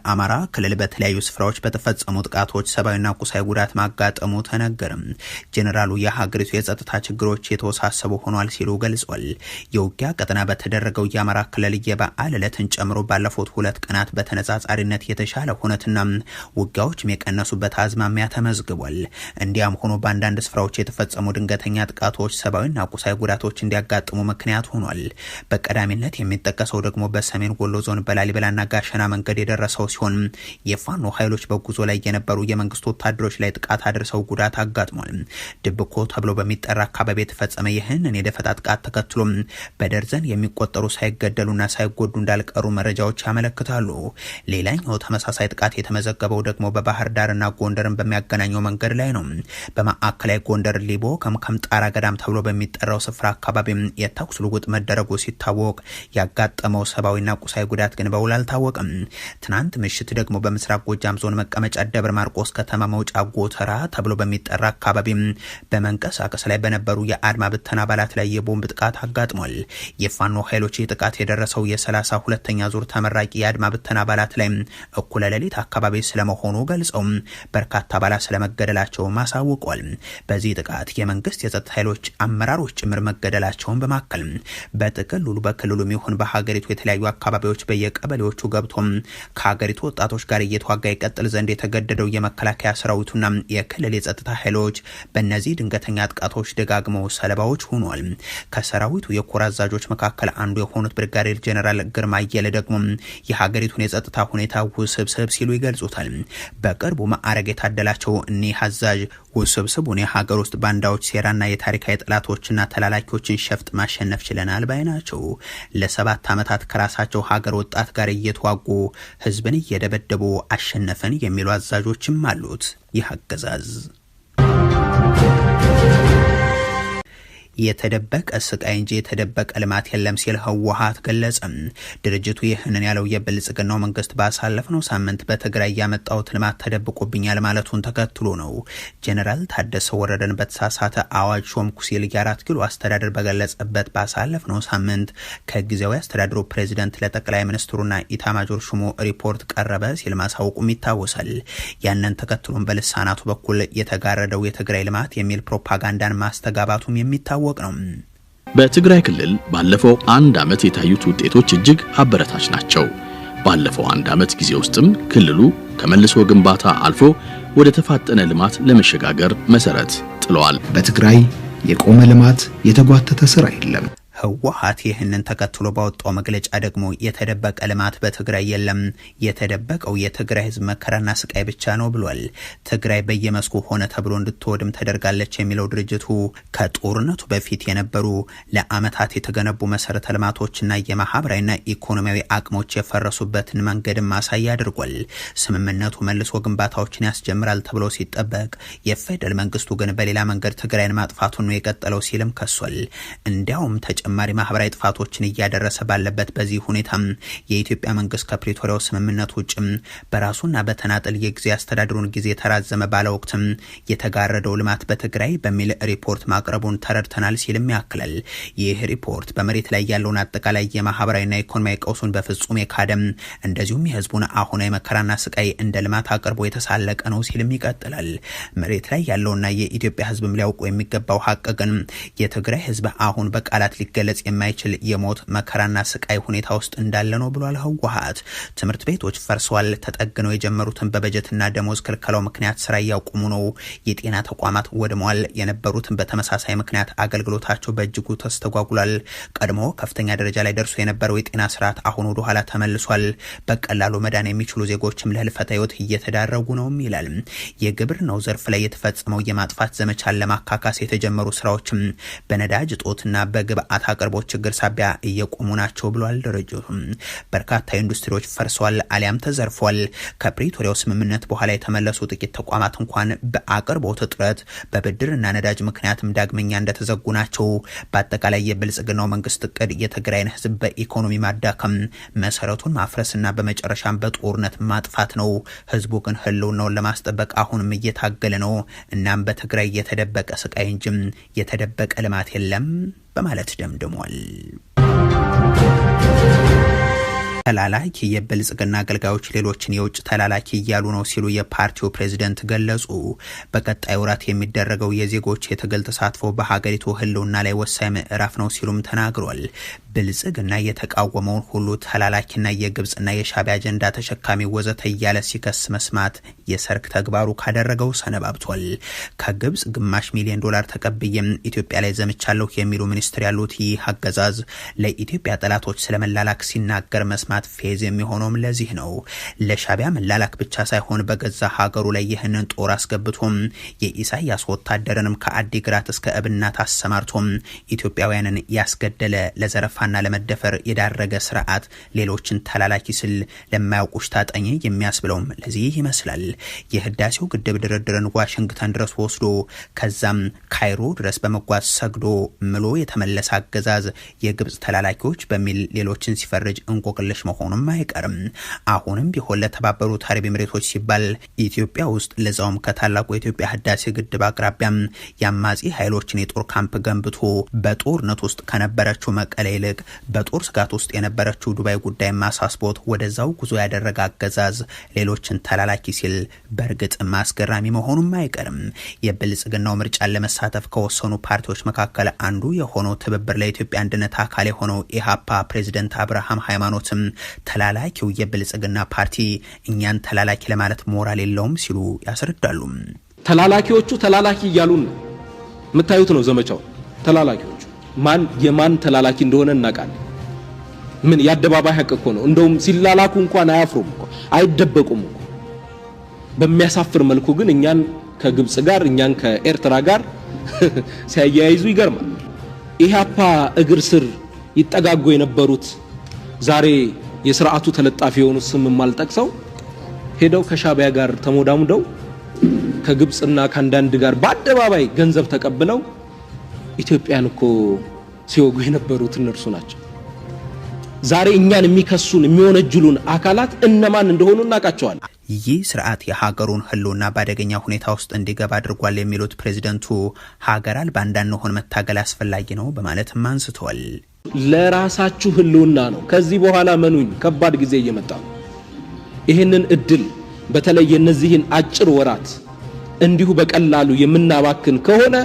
በአማራ ክልል በተለያዩ ስፍራዎች በተፈጸሙ ጥቃቶች ሰብአዊና ቁሳዊ ጉዳት ማጋጠሙ ተነገረም። ጄኔራሉ የሀገሪቱ የጸጥታ ችግሮች የተወሳሰቡ ሆኗል ሲሉ ገልጿል። የውጊያ ቀጠና በተደረገው የአማራ ክልል የበዓል ዕለትን ጨምሮ ባለፉት 2 ቀናት በተነጻጻሪነት የተሻለ ሁነትና ውጊያዎችም የቀነሱበት አዝማሚያ ተመዝግቧል። እንዲያም ሆኖ በአንዳንድ ስፍራዎች የተፈጸሙ ድንገተኛ ጥቃቶች ሰብአዊና ቁሳዊ ጉዳቶች እንዲያጋጥሙ ምክንያት ሆኗል። በቀዳሚነት የሚጠቀሰው ደግሞ በሰሜን ወሎ ዞን በላሊበላና ጋሸና መንገድ የደረሰው ሲሆን የፋኖ ኃይሎች በጉዞ ላይ የነበሩ የመንግስት ወታደሮች ላይ ጥቃት አድርሰው ጉዳት አጋጥሟል። ድብኮ ተብሎ በሚጠራ አካባቢ የተፈጸመ ይህንን የደፈጣ ጥቃት ተከትሎ በደርዘን የሚቆጠሩ ሳይገደሉና ሳይጎዱ እንዳልቀሩ መረጃዎች ያመለክታሉ። ሌላኛው ተመሳሳይ ጥቃት የተመዘገበው ደግሞ በባህር ዳርና ጎንደርን በሚያገናኘው መንገድ ላይ ነው። በማዕከላዊ ጎንደር ሊቦ ከምከም ጣራ ገዳም ተብሎ በሚጠራው ስፍራ አካባቢ የተኩስ ልውውጥ መደረጉ ሲታወቅ ያጋጠመው ሰብአዊና ቁሳዊ ጉዳት ግን በውል አልታወቀም። ትናንት ምሽት ደግሞ በምስራቅ ጎጃም ዞን መቀመጫ ደብረ ማርቆስ ከተማ መውጫ ጎተራ ተብሎ በሚጠራ አካባቢ በመንቀሳቀስ ላይ በነበሩ የአድማ ብተና አባላት ላይ የቦምብ ጥቃት አጋጥሟል። የፋኖ ኃይሎች ጥቃት የደረሰው የ32ኛ ዙር ተመራቂ የአድማ ብተና አባላት ላይ እኩለ ሌሊት አካባቢ ስለመሆኑ ገልጸው በርካታ አባላት ስለመገደላቸው ማሳውቋል። በዚህ ጥቃት የመንግስት የጸጥታ ኃይሎች አመራሮች ጭምር መገደላቸውን በማከል በጥቅሉ በክልሉም ይሁን በሀገሪቱ የተለያዩ አካባቢዎች በየቀበሌዎቹ ገብቶም ከሀገሪቱ ወጣቶች ጋር እየተዋጋ ይቀጥል ዘንድ የተገደደው የመከላከያ ሰራዊቱና የክልል የጸጥታ ኃይሎች በእነዚህ ድንገተኛ ጥቃቶች ደጋግመው ሰለባዎች ሆኗል። ከሰራዊቱ የኮር አዛዦች መካከል አንዱ የሆኑት ብርጋዴር ጄኔራል ግርማ አየለ ደግሞ የሀገሪቱን የጸጥታ ሁኔታ ውስብስብ ሲሉ ይገልጹታል። በቅርቡ ማዕረግ የታደላቸው እኒህ አዛዥ ውስብስቡን የሀገር ውስጥ ባንዳዎች ሴራና የታሪካዊ ጠላቶችና ተላላኪዎችን ሸፍጥ ማሸነፍ ችለናል ባይ ናቸው። ለ7 ዓመታት ከራሳቸው ሀገር ወጣት ጋር እየተዋጉ ህዝብን እየደበደቡ አሸነፈን የሚሉ አዛዦችም አሉት። ይህ አገዛዝ የተደበቀ ስቃይ እንጂ የተደበቀ ልማት የለም ሲል ህወሓት ገለጸ። ድርጅቱ ይህንን ያለው የብልጽግናው መንግስት ባሳለፍነው ሳምንት በትግራይ ያመጣውት ልማት ተደብቆብኛል ማለቱን ተከትሎ ነው። ጄኔራል ታደሰ ወረደን በተሳሳተ አዋጅ ሾምኩ ሲል የ4 ኪሎ አስተዳደር በገለጸበት ባሳለፍነው ሳምንት ከጊዜያዊ አስተዳደሩ ፕሬዚደንት ለጠቅላይ ሚኒስትሩና ኢታማጆር ሹሙ ሪፖርት ቀረበ ሲል ማሳወቁም ይታወሳል። ያንን ተከትሎም በልሳናቱ በኩል የተጋረደው የትግራይ ልማት የሚል ፕሮፓጋንዳን ማስተጋባቱም የሚታወቅ ነው። በትግራይ ክልል ባለፈው 1 ዓመት የታዩት ውጤቶች እጅግ አበረታች ናቸው። ባለፈው 1 ዓመት ጊዜ ውስጥም ክልሉ ከመልሶ ግንባታ አልፎ ወደ ተፋጠነ ልማት ለመሸጋገር መሰረት ጥለዋል። በትግራይ የቆመ ልማት የተጓተተ ስራ የለም። ህወሓት ይህንን ተከትሎ ባወጣው መግለጫ ደግሞ የተደበቀ ልማት በትግራይ የለም፣ የተደበቀው የትግራይ ህዝብ መከራና ስቃይ ብቻ ነው ብሏል። ትግራይ በየመስኩ ሆነ ተብሎ እንድትወድም ተደርጋለች የሚለው ድርጅቱ ከጦርነቱ በፊት የነበሩ ለአመታት የተገነቡ መሰረተ ልማቶችና የማህበራዊና ኢኮኖሚያዊ አቅሞች የፈረሱበትን መንገድም ማሳያ አድርጓል። ስምምነቱ መልሶ ግንባታዎችን ያስጀምራል ተብሎ ሲጠበቅ የፌደራል መንግስቱ ግን በሌላ መንገድ ትግራይን ማጥፋቱን ነው የቀጠለው ሲልም ከሷል። እንዲያውም ተጨማሪ ማህበራዊ ጥፋቶችን እያደረሰ ባለበት በዚህ ሁኔታ የኢትዮጵያ መንግስት ከፕሪቶሪያው ስምምነት ውጭ በራሱና በተናጠል የጊዜ አስተዳደሩን ጊዜ ተራዘመ ባለ ወቅት የተጋረደው ልማት በትግራይ በሚል ሪፖርት ማቅረቡን ተረድተናል ሲልም ያክላል። ይህ ሪፖርት በመሬት ላይ ያለውን አጠቃላይ የማህበራዊና ኢኮኖሚያዊ ቀውሱን በፍጹም የካደም እንደዚሁም የህዝቡን አሁናዊ መከራና ስቃይ እንደ ልማት አቅርቦ የተሳለቀ ነው ሲልም ይቀጥላል። መሬት ላይ ያለውና የኢትዮጵያ ህዝብም ሊያውቁ የሚገባው ሀቅ ግን የትግራይ ህዝብ አሁን በቃላት ሊገለጽ የማይችል የሞት መከራና ስቃይ ሁኔታ ውስጥ እንዳለ ነው ብሏል ህወሓት። ትምህርት ቤቶች ፈርሰዋል። ተጠግነው የጀመሩትን በበጀትና ደሞዝ ክልከላው ምክንያት ስራ እያቆሙ ነው። የጤና ተቋማት ወድመዋል። የነበሩትን በተመሳሳይ ምክንያት አገልግሎታቸው በእጅጉ ተስተጓጉሏል። ቀድሞ ከፍተኛ ደረጃ ላይ ደርሶ የነበረው የጤና ስርዓት አሁን ወደ ኋላ ተመልሷል። በቀላሉ መዳን የሚችሉ ዜጎችም ለህልፈተ ህይወት እየተዳረጉ ነውም ይላል። የግብርናው ዘርፍ ላይ የተፈጸመው የማጥፋት ዘመቻን ለማካካስ የተጀመሩ ስራዎችም በነዳጅ እጦትና በግብአት አቅርቦት ችግር ሳቢያ እየቆሙ ናቸው ብሏል ድርጅቱ። በርካታ ኢንዱስትሪዎች ፈርሰዋል አሊያም ተዘርፈዋል። ከፕሪቶሪያው ስምምነት በኋላ የተመለሱ ጥቂት ተቋማት እንኳን በአቅርቦት እጥረት በብድርና ነዳጅ ምክንያትም ዳግመኛ እንደተዘጉ ናቸው። በአጠቃላይ የብልጽግናው መንግስት እቅድ የትግራይን ህዝብ በኢኮኖሚ ማዳከም፣ መሰረቱን ማፍረስና በመጨረሻም በጦርነት ማጥፋት ነው። ህዝቡ ግን ህልውናውን ለማስጠበቅ አሁንም እየታገለ ነው። እናም በትግራይ የተደበቀ ስቃይ እንጂ የተደበቀ ልማት የለም በማለት ደምድሟል። ተላላኪ የብልጽግና አገልጋዮች ሌሎችን የውጭ ተላላኪ እያሉ ነው ሲሉ የፓርቲው ፕሬዝደንት ገለጹ። በቀጣይ ወራት የሚደረገው የዜጎች የትግል ተሳትፎ በሀገሪቱ ህልውና ላይ ወሳኝ ምዕራፍ ነው ሲሉም ተናግሯል። ብልጽግና የተቃወመውን ሁሉ ተላላኪና የግብጽና የሻዕቢያ አጀንዳ ተሸካሚ ወዘተ እያለ ሲከስ መስማት የሰርክ ተግባሩ ካደረገው ሰነባብቷል። ከግብጽ ግማሽ ሚሊዮን ዶላር ተቀብዬም ኢትዮጵያ ላይ ዘምቻለሁ የሚሉ ሚኒስትር ያሉት ይህ አገዛዝ ለኢትዮጵያ ጠላቶች ስለመላላክ ሲናገር መስማት ፌዝ የሚሆነውም ለዚህ ነው። ለሻዕቢያ መላላክ ብቻ ሳይሆን በገዛ ሀገሩ ላይ ይህንን ጦር አስገብቶም የኢሳያስ ወታደርንም ከአዲግራት እስከ እብናት አሰማርቶም ኢትዮጵያውያንን ያስገደለ ለዘረፋና ለመደፈር የዳረገ ስርዓት ሌሎችን ተላላኪ ስል ለማያውቁሽ ታጠኝ የሚያስብለውም ለዚህ ይመስላል። የህዳሴው ግድብ ድርድርን ዋሽንግተን ድረስ ወስዶ ከዛም ካይሮ ድረስ በመጓዝ ሰግዶ ምሎ የተመለሰ አገዛዝ የግብጽ ተላላኪዎች በሚል ሌሎችን ሲፈርጅ እንቆቅልሽ መሆኑም አይቀርም። አሁንም ቢሆን ለተባበሩት አረብ ኤሚሬቶች ሲባል ኢትዮጵያ ውስጥ ለዛውም ከታላቁ የኢትዮጵያ ህዳሴ ግድብ አቅራቢያም የአማጺ ኃይሎችን የጦር ካምፕ ገንብቶ በጦርነት ውስጥ ከነበረችው መቀሌ ይልቅ በጦር ስጋት ውስጥ የነበረችው ዱባይ ጉዳይ ማሳስቦት ወደዛው ጉዞ ያደረገ አገዛዝ ሌሎችን ተላላኪ ሲል በእርግጥ ማስገራሚ መሆኑም አይቀርም። የብልጽግናው ምርጫን ለመሳተፍ ከወሰኑ ፓርቲዎች መካከል አንዱ የሆነው ትብብር ለኢትዮጵያ አንድነት አካል የሆነው ኢሃፓ ፕሬዝደንት አብርሃም ሃይማኖትም ተላላኪው የብልጽግና ፓርቲ እኛን ተላላኪ ለማለት ሞራል የለውም ሲሉ ያስረዳሉ። ተላላኪዎቹ ተላላኪ እያሉን ነው የምታዩት ነው ዘመቻው። ተላላኪዎቹ ማን የማን ተላላኪ እንደሆነ እናውቃለን። ምን ያደባባይ ሐቅ እኮ ነው። እንደውም ሲላላኩ እንኳን አያፍሩም እኮ አይደበቁም እኮ። በሚያሳፍር መልኩ ግን እኛን ከግብጽ ጋር እኛን ከኤርትራ ጋር ሲያያይዙ ይገርማል። ኢሃፓ እግር ስር ይጠጋጉ የነበሩት ዛሬ የሥርዓቱ ተለጣፊ የሆኑ ስም ማልጠቅሰው ሄደው ከሻዕቢያ ጋር ተሞዳሙደው ከግብጽና ከአንዳንድ ጋር በአደባባይ ገንዘብ ተቀብለው ኢትዮጵያን እኮ ሲወጉ የነበሩት እነርሱ ናቸው። ዛሬ እኛን የሚከሱን የሚወነጅሉን አካላት እነማን እንደሆኑ እናውቃቸዋለን። ይህ ስርዓት የሀገሩን ህልውና በአደገኛ ሁኔታ ውስጥ እንዲገባ አድርጓል የሚሉት ፕሬዝደንቱ ሀገር አልባ እንዳንሆን መታገል አስፈላጊ ነው በማለትም አንስተዋል። ለራሳችሁ ህልውና ነው። ከዚህ በኋላ መኑኝ ከባድ ጊዜ እየመጣ ነው። ይህንን እድል በተለይ እነዚህን አጭር ወራት እንዲሁ በቀላሉ የምናባክን ከሆነ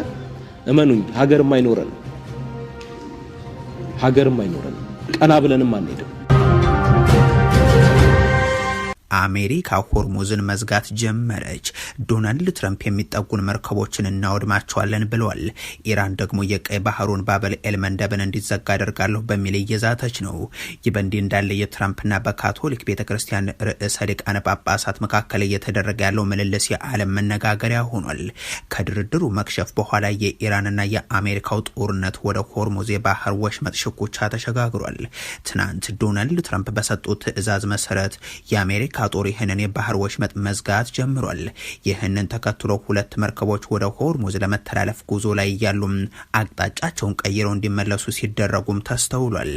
እመኑኝ ሀገርም አይኖረንም። ቀና ብለንም አንሄድም። አሜሪካ ሆርሙዝን መዝጋት ጀመረች። ዶናልድ ትራምፕ የሚጠጉን መርከቦችን እናወድማቸዋለን ብለዋል። ኢራን ደግሞ የቀይ ባህሩን ባበል ኤልመንደብን እንዲዘጋ አደርጋለሁ በሚል እየዛተች ነው። ይህ በእንዲህ እንዳለ የትራምፕና በካቶሊክ ቤተክርስቲያን ርዕሰ ሊቃነ ጳጳሳት መካከል እየተደረገ ያለው ምልልስ የዓለም መነጋገሪያ ሆኗል። ከድርድሩ መክሸፍ በኋላ የኢራንና የአሜሪካው ጦርነት ወደ ሆርሙዝ የባህር ወሽመጥ ሽኩቻ ተሸጋግሯል። ትናንት ዶናልድ ትራምፕ በሰጡት ትዕዛዝ መሰረት የአሜሪካ ጦር ይህንን የባህር ወሽመጥ መዝጋት ጀምሯል። ይህንን ተከትሎ ሁለት መርከቦች ወደ ሆርሙዝ ለመተላለፍ ጉዞ ላይ ያሉ አቅጣጫቸውን ቀይረው እንዲመለሱ ሲደረጉም ተስተውሏል።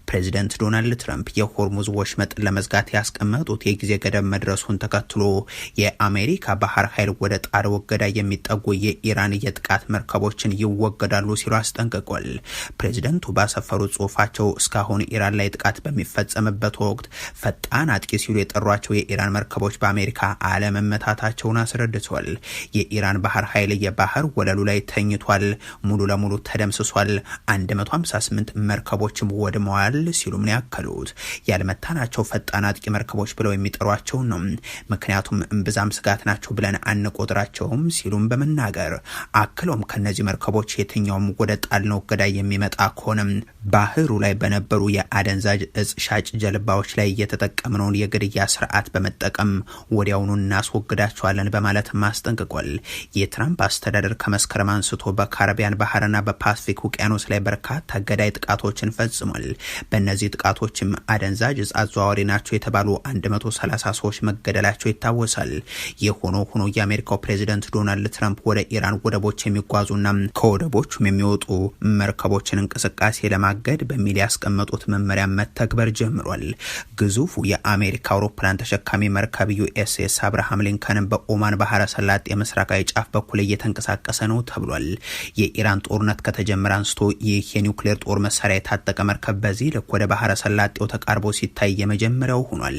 ፕሬዚደንት ዶናልድ ትራምፕ የሆርሙዝ ወሽመጥ ለመዝጋት ያስቀመጡት የጊዜ ገደብ መድረሱን ተከትሎ የአሜሪካ ባህር ኃይል ወደ ጣር ወገዳ የሚጠጉ የኢራን የጥቃት መርከቦችን ይወገዳሉ ሲሉ አስጠንቅቋል። ፕሬዚደንቱ ባሰፈሩት ጽሁፋቸው እስካሁን ኢራን ላይ ጥቃት በሚፈጸምበት ወቅት ፈጣን አጥቂ ሲሉ የጠሯቸው የኢራን መርከቦች በአሜሪካ አለመመታታቸውን አስረድቷል። የኢራን ባህር ኃይል የባህር ወለሉ ላይ ተኝቷል፣ ሙሉ ለሙሉ ተደምስሷል፣ 158 መርከቦችም ወድመዋል ሲሉም ነው ያከሉት። ያልመታናቸው ፈጣን አጥቂ መርከቦች ብለው የሚጠሯቸው ነው፣ ምክንያቱም እምብዛም ስጋት ናቸው ብለን አንቆጥራቸውም ሲሉም በመናገር አክሎም ከነዚህ መርከቦች የትኛውም ወደ ጣልነው ገዳይ የሚመጣ ከሆነም ባህሩ ላይ በነበሩ የአደንዛዥ እጽ ሻጭ ጀልባዎች ላይ የተጠቀምነውን የግድያ ስርዓት በመጠቀም ወዲያውኑ እናስወግዳቸዋለን በማለት ማስጠንቅቋል። የትራምፕ አስተዳደር ከመስከረም አንስቶ በካሪቢያን ባህርና በፓሲፊክ ውቅያኖስ ላይ በርካታ ገዳይ ጥቃቶችን ፈጽሟል። በእነዚህ ጥቃቶችም አደንዛዥ እጽ አዘዋዋሪ ናቸው የተባሉ 130 ሰዎች መገደላቸው ይታወሳል። የሆኖ ሆኖ የአሜሪካው ፕሬዝደንት ዶናልድ ትራምፕ ወደ ኢራን ወደቦች የሚጓዙና ከወደቦቹም የሚወጡ መርከቦችን እንቅስቃሴ ለማገድ በሚል ያስቀመጡት መመሪያ መተግበር ጀምሯል። ግዙፉ የአሜሪካ አውሮፕላን ተሸካሚ መርከብ ዩኤስኤስ አብርሃም ሊንከን በኦማን ባህረ ሰላጤ የምስራቃዊ ጫፍ በኩል እየተንቀሳቀሰ ነው ተብሏል። የኢራን ጦርነት ከተጀመረ አንስቶ ይህ የኒውክሌር ጦር መሳሪያ የታጠቀ መርከብ በዚህ ልክ ወደ ባህረ ሰላጤው ተቃርቦ ሲታይ የመጀመሪያው ሆኗል።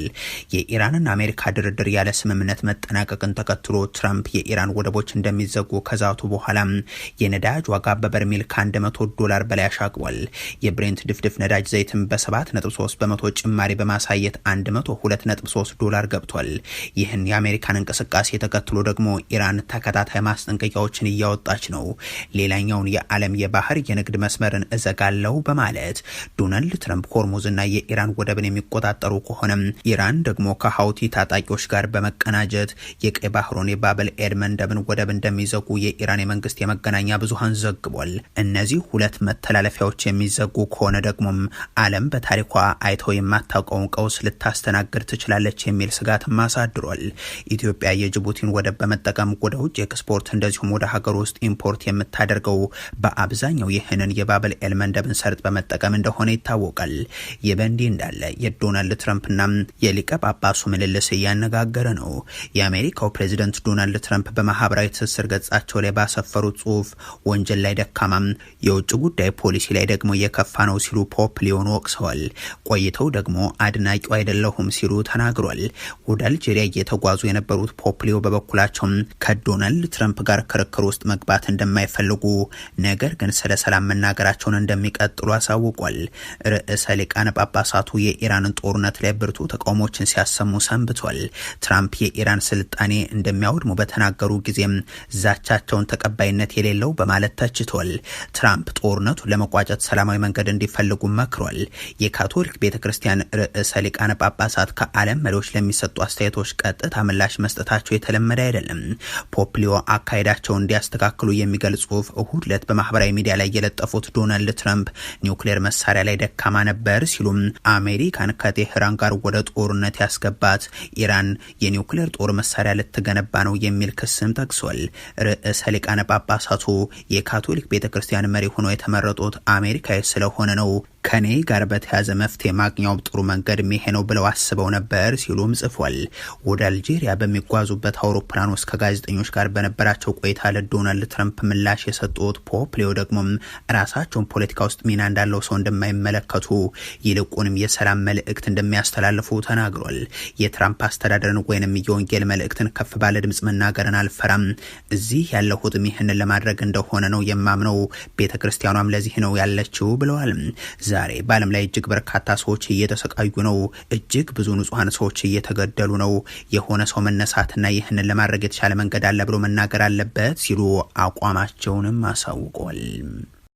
የኢራንና አሜሪካ ድርድር ያለ ስምምነት መጠናቀቅን ተከትሎ ትራምፕ የኢራን ወደቦች እንደሚዘጉ ከዛቱ በኋላ የነዳጅ ዋጋ በበርሜል $100 በላይ አሻቅቧል። የብሬንት ድፍድፍ ነዳጅ ዘይትም በ7.3 በመቶ ጭማሪ በማሳየት $102.3 ገብቷል። ይህን የአሜሪካን እንቅስቃሴ ተከትሎ ደግሞ ኢራን ተከታታይ ማስጠንቀቂያዎችን እያወጣች ነው። ሌላኛውን የዓለም የባህር የንግድ መስመርን እዘጋለው በማለት ዶናልድ ትራምፕ ሆርሙዝና የኢራን ወደብን የሚቆጣጠሩ ከሆነ ኢራን ደግሞ ከሀውቲ ታጣቂዎች ጋር በመቀናጀት የቀይ ባህሩን የባብል ኤድ መንደብን ወደብ እንደሚዘጉ የኢራን የመንግስት የመገናኛ ብዙሃን ዘግቧል። እነዚህ ሁለት መተላለፊያዎች የሚዘጉ ከሆነ ደግሞም ዓለም በታሪኳ አይተው የማታውቀውን ቀውስ ልታስተናግድ ትችላለች የሚል ስጋትም አሳድሯል። ኢትዮጵያ የጅቡቲን ወደብ በመጠቀም ወደ ውጭ ኤክስፖርት እንደዚሁም ወደ ሀገር ውስጥ ኢምፖርት የምታደርገው በአብዛኛው ይህንን የባብል ኤል መንደብን ሰርጥ በመጠቀም እንደሆነ ይታወቃል። ይህ በእንዲህ እንዳለ የዶናልድ ትራምፕና የሊቀ ጳጳሱ ምልልስ እያነጋገረ ነው። የአሜሪካው ፕሬዚደንት ዶናልድ ትራምፕ በማህበራዊ ትስስር ገጻቸው ላይ ባሰፈሩት ጽሁፍ ወንጀል ላይ ደካማም፣ የውጭ ጉዳይ ፖሊሲ ላይ ደግሞ የከፋ ነው ሲሉ ፖፕ ሊዮን ወቅሰዋል። ቆይተው ደግሞ አድናቂው አይደለሁም ሲሉ ተናግሯል። ወደ አልጄሪያ እየተጓዙ የነበሩት ፖፕ ሊዮ በበኩላቸው ከዶናልድ ትራምፕ ጋር ክርክር ውስጥ መግባት እንደማይፈልጉ ነገር ግን ስለ ሰላም መናገራቸውን እንደሚቀጥሉ አሳውቋል። ርዕሰ ሊቃነ ጳጳሳቱ የኢራንን ጦርነት ላይ ብርቱ ተቃውሞችን ሲያሰሙ ሰንብቷል። ትራምፕ የኢራን ስልጣኔ እንደሚያወድሙ በተናገሩ ጊዜም ዛቻቸውን ተቀባይነት የሌለው በማለት ተችቷል። ትራምፕ ጦርነቱን ለመቋጨት ሰላማዊ መንገድ እንዲፈልጉ መክሯል። የካቶሊክ ቤተክርስቲያን ርዕሰ ሊቃነ ጳጳሳት ከዓለም መሪዎች ለሚሰጡ አስተያየቶች ቀጥታ ምላሽ መስጠታቸው የተለመደ አይደለም። ፖፕ ሊዮ አካሄዳቸውን እንዲያስተካክሉ የሚገልጽ ጽሁፍ እሁድ ዕለት በማህበራዊ ሚዲያ ላይ የለጠፉት ዶናልድ ትራምፕ ኒውክሌር መሳሪያ ላይ ደካማ ነበር ሲሉም አሜሪካን ከቴህራን ጋር ወደ ጦርነት ያስገባት ኢራን የኒውክሌር ጦር መሳሪያ ልትገነባ ነው የሚል ክስም ጠቅሷል። ርዕሰ ሊቃነ ጳጳሳቱ የካቶሊክ ቤተክርስቲያን መሪ ሆነው የተመረጡት አሜሪካዊ ስለሆነ ነው ከኔ ጋር በተያዘ መፍትሄ ማግኛው ጥሩ መንገድ ይሄ ነው ብለው አስበው ነበር ሲሉም ጽፏል። ወደ አልጄሪያ በሚጓዙበት አውሮፕላን ውስጥ ከጋዜጠኞች ጋር በነበራቸው ቆይታ ለዶናልድ ትራምፕ ምላሽ የሰጡት ፖፕ ሊዮ ደግሞ ራሳቸውን ፖለቲካ ውስጥ ሚና እንዳለው ሰው እንደማይመለከቱ ይልቁንም የሰላም መልእክት እንደሚያስተላልፉ ተናግሯል። የትራምፕ አስተዳደርን ወይንም የወንጌል መልእክትን ከፍ ባለ ድምጽ መናገርን አልፈራም፣ እዚህ ያለሁትም ይህንን ለማድረግ እንደሆነ ነው የማምነው፣ ቤተክርስቲያኗም ለዚህ ነው ያለችው ብለዋል። ዛሬ በዓለም ላይ እጅግ በርካታ ሰዎች እየተሰቃዩ ነው። እጅግ ብዙ ንጹሃን ሰዎች እየተገደሉ ነው። የሆነ ሰው መነሳትና ይህንን ለማድረግ የተሻለ መንገድ አለ ብሎ መናገር አለበት ሲሉ አቋማቸውንም አሳውቀዋል።